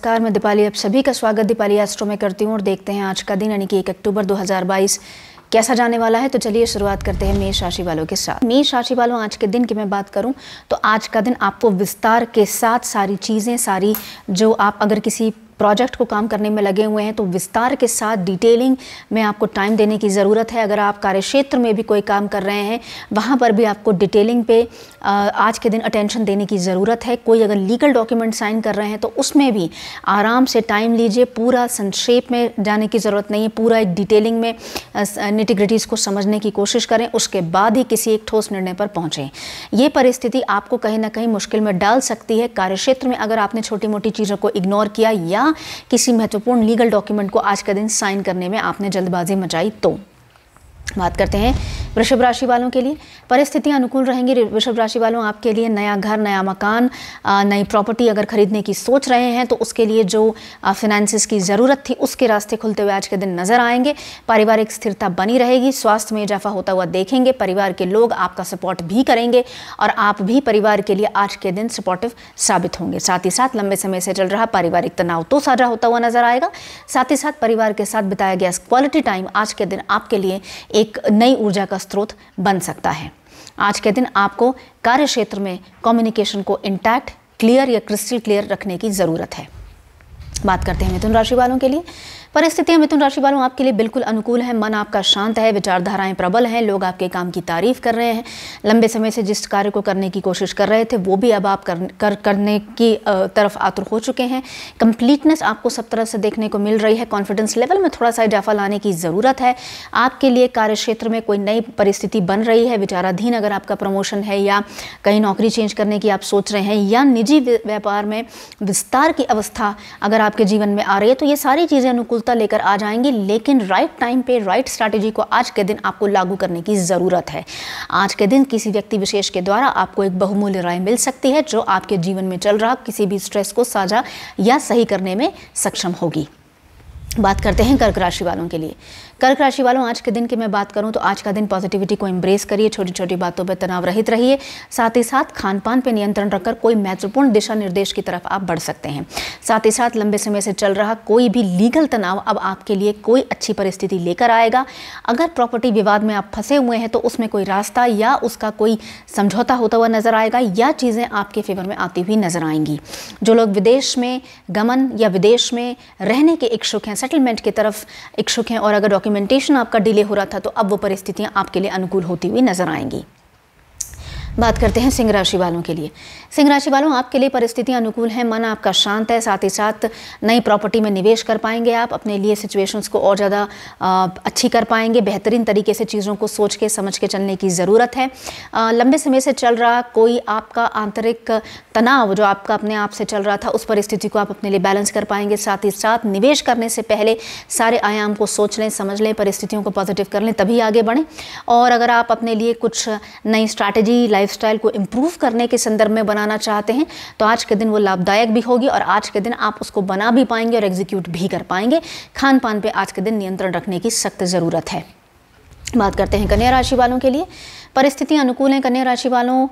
नमस्कार, मैं दीपाली आप सभी का स्वागत दीपाली एस्ट्रो में करती हूँ और देखते हैं आज का दिन यानी कि 1 अक्टूबर 2022 कैसा जाने वाला है। तो चलिए शुरुआत करते हैं मेष राशि वालों के साथ। मेष राशि वालों, आज के दिन की मैं बात करूं तो आज का दिन आपको विस्तार के साथ सारी चीज़ें, सारी जो आप अगर किसी प्रोजेक्ट को काम करने में लगे हुए हैं तो विस्तार के साथ डिटेलिंग में आपको टाइम देने की ज़रूरत है। अगर आप कार्यक्षेत्र में भी कोई काम कर रहे हैं वहाँ पर भी आपको डिटेलिंग पे आज के दिन अटेंशन देने की ज़रूरत है। कोई अगर लीगल डॉक्यूमेंट साइन कर रहे हैं तो उसमें भी आराम से टाइम लीजिए, पूरा संक्षेप में जाने की ज़रूरत नहीं है, पूरा एक डिटेलिंग में निटिग्रिटीज़ को समझने की कोशिश करें, उसके बाद ही किसी एक ठोस निर्णय पर पहुँचें। ये परिस्थिति आपको कहीं ना कहीं मुश्किल में डाल सकती है। कार्यक्षेत्र में अगर आपने छोटी मोटी चीज़ों को इग्नोर किया या किसी महत्वपूर्ण लीगल डॉक्यूमेंट को आज का दिन साइन करने में आपने जल्दबाजी मचाई तो। बात करते हैं वृषभ राशि वालों के लिए। परिस्थितियां अनुकूल रहेंगी। वृषभ राशि वालों, आपके लिए नया घर, नया मकान, नई प्रॉपर्टी अगर खरीदने की सोच रहे हैं तो उसके लिए जो फाइनेंसिस की ज़रूरत थी उसके रास्ते खुलते हुए आज के दिन नजर आएंगे। पारिवारिक स्थिरता बनी रहेगी। स्वास्थ्य में इजाफा होता हुआ देखेंगे। परिवार के लोग आपका सपोर्ट भी करेंगे और आप भी परिवार के लिए आज के दिन सपोर्टिव साबित होंगे। साथ ही साथ लंबे समय से चल रहा पारिवारिक तनाव तो साझा होता हुआ नजर आएगा। साथ ही साथ परिवार के साथ बिताया गया क्वालिटी टाइम आज के दिन आपके लिए एक नई ऊर्जा का स्रोत बन सकता है। आज के दिन आपको कार्य क्षेत्र में कम्युनिकेशन को इंटैक्ट, क्लियर या क्रिस्टल क्लियर रखने की जरूरत है। बात करते हैं मिथुन राशि वालों के लिए। परिस्थितियां मिथुन राशि वालों आपके लिए बिल्कुल अनुकूल है। मन आपका शांत है, विचारधाराएं प्रबल हैं, लोग आपके काम की तारीफ कर रहे हैं। लंबे समय से जिस कार्य को करने की कोशिश कर रहे थे वो भी अब आप करने की तरफ आतुर हो चुके हैं। कंप्लीटनेस आपको सब तरफ से देखने को मिल रही है। कॉन्फिडेंस लेवल में थोड़ा सा इजाफा लाने की ज़रूरत है। आपके लिए कार्य क्षेत्र में कोई नई परिस्थिति बन रही है। विचाराधीन अगर आपका प्रमोशन है या कहीं नौकरी चेंज करने की आप सोच रहे हैं या निजी व्यापार में विस्तार की अवस्था अगर आपके जीवन में आ रही है तो ये सारी चीज़ें अनुकूलता लेकर आ जाएंगी। लेकिन राइट टाइम पे राइट स्ट्रैटेजी को आज के दिन आपको लागू करने की ज़रूरत है। आज के दिन किसी व्यक्ति विशेष के द्वारा आपको एक बहुमूल्य राय मिल सकती है जो आपके जीवन में चल रहा किसी भी स्ट्रेस को साझा या सही करने में सक्षम होगी। बात करते हैं कर्क राशि वालों के लिए। कर्क राशि वालों, आज के दिन की मैं बात करूं तो आज का दिन पॉजिटिविटी को एम्ब्रेस करिए। छोटी छोटी बातों पर तनाव रहित रहिए। साथ ही साथ खान पान पर नियंत्रण रखकर कोई महत्वपूर्ण दिशा निर्देश की तरफ आप बढ़ सकते हैं। साथ ही साथ लंबे समय से चल रहा कोई भी लीगल तनाव अब आपके लिए कोई अच्छी परिस्थिति लेकर आएगा। अगर प्रॉपर्टी विवाद में आप फंसे हुए हैं तो उसमें कोई रास्ता या उसका कोई समझौता होता हुआ नजर आएगा या चीज़ें आपके फेवर में आती हुई नजर आएंगी। जो लोग विदेश में गमन या विदेश में रहने के इच्छुक हैं, सेटलमेंट की तरफ इच्छुक हैं और अगर डॉक्यूमेंटेशन आपका डिले हो रहा था तो अब वो परिस्थितियां आपके लिए अनुकूल होती हुई नजर आएंगी। बात करते हैं सिंह राशि वालों के लिए। सिंह राशि वालों, आपके लिए परिस्थितियां अनुकूल हैं। मन आपका शांत है। साथ ही साथ नई प्रॉपर्टी में निवेश कर पाएंगे। आप अपने लिए सिचुएशंस को और ज़्यादा अच्छी कर पाएंगे। बेहतरीन तरीके से चीज़ों को सोच के समझ के चलने की ज़रूरत है। लंबे समय से चल रहा कोई आपका आंतरिक तनाव जो आपका अपने आप से चल रहा था उस परिस्थिति को आप अपने लिए बैलेंस कर पाएंगे। साथ ही साथ निवेश करने से पहले सारे आयाम को सोच लें, समझ लें, परिस्थितियों को पॉजिटिव कर लें, तभी आगे बढ़ें। और अगर आप अपने लिए कुछ नई स्ट्रैटेजी, लाइफस्टाइल को इम्प्रूव करने के संदर्भ में बनाना चाहते हैं तो आज के दिन वो लाभदायक भी होगी और आज के दिन आप उसको बना भी पाएंगे और एग्जीक्यूट भी कर पाएंगे। खान पान पे आज के दिन नियंत्रण रखने की सख्त ज़रूरत है। बात करते हैं कन्या राशि वालों के लिए। परिस्थितियां अनुकूल हैं कन्या राशि वालों।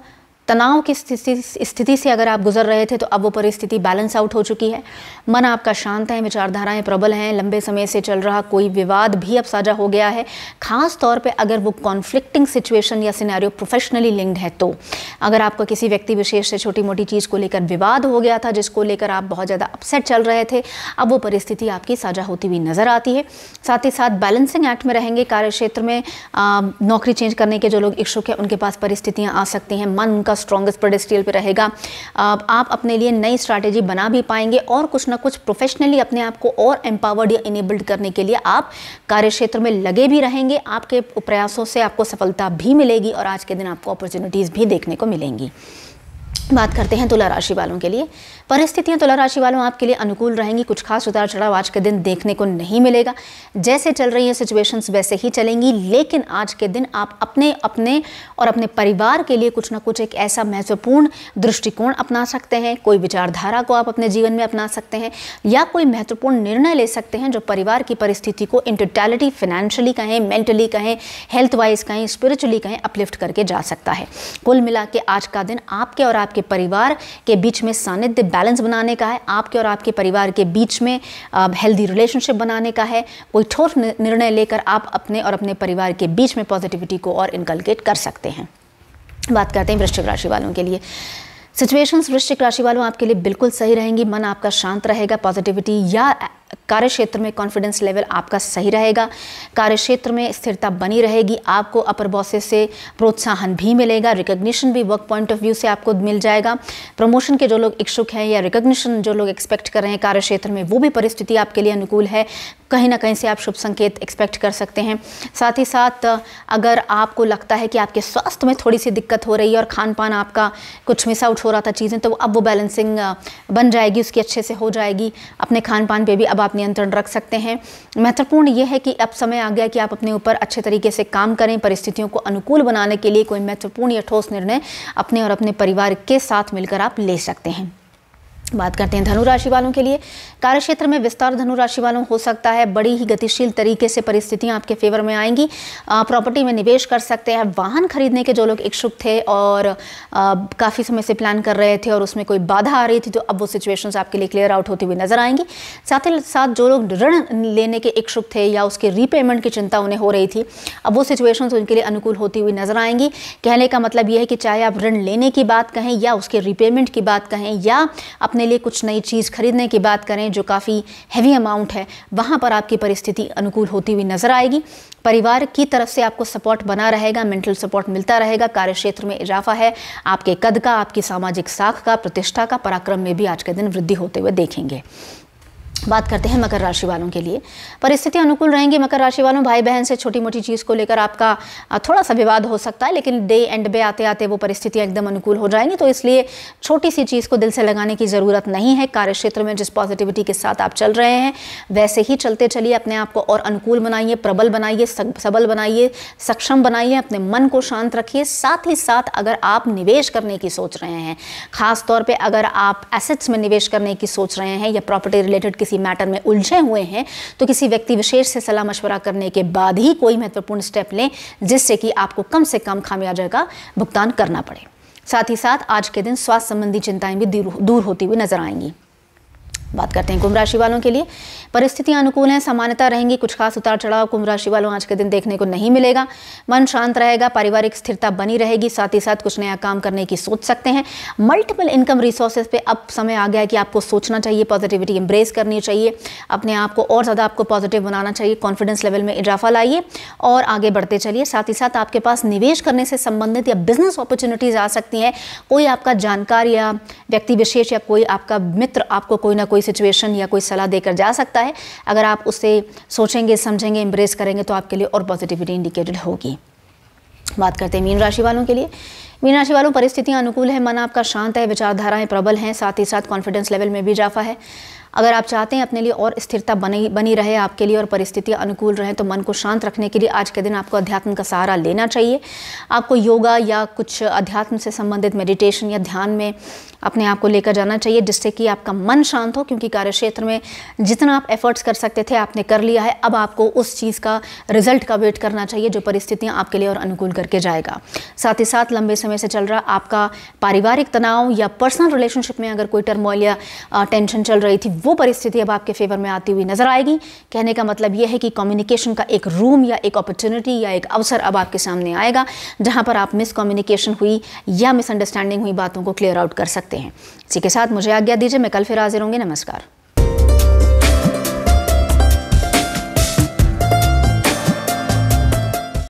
तनाव की स्थिति से अगर आप गुजर रहे थे तो अब वो परिस्थिति बैलेंस आउट हो चुकी है। मन आपका शांत है, विचारधाराएं प्रबल हैं। लंबे समय से चल रहा कोई विवाद भी अब साझा हो गया है। खास तौर पे अगर वो कॉन्फ्लिक्टिंग सिचुएशन या सिनेरियो प्रोफेशनली लिंक्ड है तो अगर आपका किसी व्यक्ति विशेष से छोटी मोटी चीज़ को लेकर विवाद हो गया था जिसको लेकर आप बहुत ज़्यादा अपसेट चल रहे थे, अब वो परिस्थिति आपकी साझा होती हुई नज़र आती है। साथ ही साथ बैलेंसिंग एक्ट में रहेंगे। कार्य क्षेत्र में नौकरी चेंज करने के जो लोग इच्छुक हैं उनके पास परिस्थितियाँ आ सकती हैं। मन उनका स्ट्रॉन्गेस्ट पेडेस्टल पे रहेगा। आप अपने लिए नई स्ट्रैटेजी बना भी पाएंगे और कुछ ना कुछ प्रोफेशनली अपने आप को और एम्पावर्ड या इनेबल्ड करने के लिए आप कार्यक्षेत्र में लगे भी रहेंगे। आपके प्रयासों से आपको सफलता भी मिलेगी और आज के दिन आपको अपॉर्चुनिटीज़ भी देखने को मिलेंगी। बात करते हैं तुला राशि वालों के लिए। परिस्थितियां तुला राशि वालों आपके लिए अनुकूल रहेंगी। कुछ खास उतार चढ़ाव आज के दिन देखने को नहीं मिलेगा। जैसे चल रही हैं सिचुएशंस वैसे ही चलेंगी। लेकिन आज के दिन आप अपने परिवार के लिए कुछ ना कुछ एक ऐसा महत्वपूर्ण दृष्टिकोण अपना सकते हैं। कोई विचारधारा को आप अपने जीवन में अपना सकते हैं या कोई महत्वपूर्ण निर्णय ले सकते हैं जो परिवार की परिस्थिति को इन टोटलिटी, फाइनेंशियली कहें, मेंटली कहें, हेल्थ वाइज कहें, स्पिरिचुअली कहें, अपलिफ्ट करके जा सकता है। कुल मिला के आज का दिन आपके और आपके परिवार के बीच में सानिध्य बैलेंस बनाने का है, आपके और आपके परिवार के बीच में हेल्दी रिलेशनशिप बनाने का है। कोई ठोस निर्णय लेकर आप अपने और अपने परिवार के बीच में पॉजिटिविटी को और इनकलकेट कर सकते हैं। बात करते हैं वृश्चिक राशि वालों के लिए। सिचुएशंस वृश्चिक राशि वालों आपके लिए बिल्कुल सही रहेंगी। मन आपका शांत रहेगा, पॉजिटिविटी या कार्य क्षेत्र में कॉन्फिडेंस लेवल आपका सही रहेगा, कार्य क्षेत्र में स्थिरता बनी रहेगी, आपको अपर बॉसेस से प्रोत्साहन भी मिलेगा, रिकग्निशन भी वर्क पॉइंट ऑफ व्यू से आपको मिल जाएगा। प्रमोशन के जो लोग इच्छुक हैं या रिकग्निशन जो लोग एक्सपेक्ट कर रहे हैं कार्य क्षेत्र में, वो भी परिस्थिति आपके लिए अनुकूल है। कहीं ना कहीं से आप शुभ संकेत एक्सपेक्ट कर सकते हैं। साथ ही साथ अगर आपको लगता है कि आपके स्वास्थ्य में थोड़ी सी दिक्कत हो रही है और खान पान आपका कुछ मिस आउट हो रहा था चीज़ें, तो अब वो बैलेंसिंग बन जाएगी, उसकी अच्छे से हो जाएगी। अपने खान पान पे भी अब आप नियंत्रण रख सकते हैं। महत्वपूर्ण यह है कि अब समय आ गया कि आप अपने ऊपर अच्छे तरीके से काम करें। परिस्थितियों को अनुकूल बनाने के लिए कोई महत्वपूर्ण या ठोस निर्णय अपने और अपने परिवार के साथ मिलकर आप ले सकते हैं। बात करते हैं धनु राशि वालों के लिए। कार्यक्षेत्र में विस्तार धनु राशि वालों हो सकता है। बड़ी ही गतिशील तरीके से परिस्थितियां आपके फेवर में आएंगी। प्रॉपर्टी में निवेश कर सकते हैं। वाहन खरीदने के जो लोग इच्छुक थे और काफ़ी समय से प्लान कर रहे थे और उसमें कोई बाधा आ रही थी, तो अब वो सिचुएशंस आपके लिए क्लियर आउट होती हुई नजर आएंगी। साथ ही साथ जो लोग ऋण लेने के इच्छुक थे या उसके रीपेमेंट की चिंता उन्हें हो रही थी, अब वो सिचुएशंस उनके लिए अनुकूल होती हुई नजर आएंगी। कहने का मतलब ये है कि चाहे आप ऋण लेने की बात कहें या उसके रीपेमेंट की बात कहें या अपने लिए कुछ नई चीज़ खरीदने की बात करें जो काफ़ी हैवी अमाउंट है, वहाँ पर आपकी परिस्थिति अनुकूल होती हुई नजर आएगी। परिवार की तरफ से आपको सपोर्ट बना रहेगा, मेंटल सपोर्ट मिलता रहेगा। कार्यक्षेत्र में इजाफा है। आपके कद का, आपकी सामाजिक साख का, प्रतिष्ठा का, पराक्रम में भी आज के दिन वृद्धि होते हुए देखेंगे। बात करते हैं मकर राशि वालों के लिए। परिस्थितियां अनुकूल रहेंगी। मकर राशि वालों, भाई बहन से छोटी मोटी चीज़ को लेकर आपका थोड़ा सा विवाद हो सकता है, लेकिन डे एंड पे आते आते वो परिस्थितियां एकदम अनुकूल हो जाएंगी, तो इसलिए छोटी सी चीज़ को दिल से लगाने की ज़रूरत नहीं है। कार्यक्षेत्र में जिस पॉजिटिविटी के साथ आप चल रहे हैं वैसे ही चलते चलिए। अपने आप को और अनुकूल बनाइए, प्रबल बनाइए, सबल बनाइए, सक्षम बनाइए, अपने मन को शांत रखिए। साथ ही साथ अगर आप निवेश करने की सोच रहे हैं, खास तौर पर अगर आप एसेट्स में निवेश करने की सोच रहे हैं या प्रॉपर्टी रिलेटेड किसी मैटर में उलझे हुए हैं, तो किसी व्यक्ति विशेष से सलाह मशवरा करने के बाद ही कोई महत्वपूर्ण स्टेप लें, जिससे कि आपको कम से कम खामियाजा का भुगतान करना पड़े। साथ ही साथ आज के दिन स्वास्थ्य संबंधी चिंताएं भी दूर होती हुई नजर आएंगी। बात करते हैं कुंभ राशि वालों के लिए। परिस्थितियां अनुकूल हैं, सामान्यता रहेंगी। कुछ खास उतार चढ़ाव कुंभ राशि वालों आज के दिन देखने को नहीं मिलेगा। मन शांत रहेगा, पारिवारिक स्थिरता बनी रहेगी। साथ ही साथ कुछ नया काम करने की सोच सकते हैं। मल्टीपल इनकम रिसोर्सेज पे अब समय आ गया है कि आपको सोचना चाहिए, पॉजिटिविटी एम्ब्रेस करनी चाहिए, अपने आप को और ज़्यादा आपको पॉजिटिव बनाना चाहिए। कॉन्फिडेंस लेवल में इजाफा लाइए और आगे बढ़ते चलिए। साथ ही साथ आपके पास निवेश करने से संबंधित या बिजनेस अपॉर्चुनिटीज आ सकती हैं। कोई आपका जानकार या व्यक्ति विशेष या कोई आपका मित्र आपको कोई ना कोई सिचुएशन या कोई सलाह देकर जा सकता है। अगर आप उससे सोचेंगे, समझेंगे, एम्ब्रेस करेंगे तो आपके लिए और पॉजिटिविटी इंडिकेटेड होगी। बात करते हैं मीन राशि वालों के लिए। मीन राशि वालों, परिस्थितियां अनुकूल है, मन आपका शांत है, विचारधाराएं प्रबल हैं। साथ ही साथ कॉन्फिडेंस लेवल में भी इजाफा है। अगर आप चाहते हैं अपने लिए और स्थिरता बनी रहे आपके लिए और परिस्थितियां अनुकूल रहें, तो मन को शांत रखने के लिए आज के दिन आपको अध्यात्म का सहारा लेना चाहिए। आपको योगा या कुछ अध्यात्म से संबंधित मेडिटेशन या ध्यान में अपने आप को लेकर जाना चाहिए, जिससे कि आपका मन शांत हो। क्योंकि कार्यक्षेत्र में जितना आप एफर्ट्स कर सकते थे आपने कर लिया है, अब आपको उस चीज़ का रिजल्ट का वेट करना चाहिए जो परिस्थितियाँ आपके लिए और अनुकूल करके जाएगा। साथ ही साथ लंबे समय से चल रहा आपका पारिवारिक तनाव या पर्सनल रिलेशनशिप में अगर कोई टर्मोइल या टेंशन चल रही थी, वो परिस्थिति अब आपके फेवर में आती हुई नजर आएगी। कहने का मतलब यह है कि कम्युनिकेशन का एक रूम या एक अपॉर्चुनिटी या एक अवसर अब आपके सामने आएगा, जहां पर आप मिसकम्युनिकेशन हुई या मिसअंडरस्टैंडिंग हुई बातों को क्लियर आउट कर सकते हैं। इसी के साथ मुझे आज्ञा दीजिए, मैं कल फिर हाजिर होंगी। नमस्कार।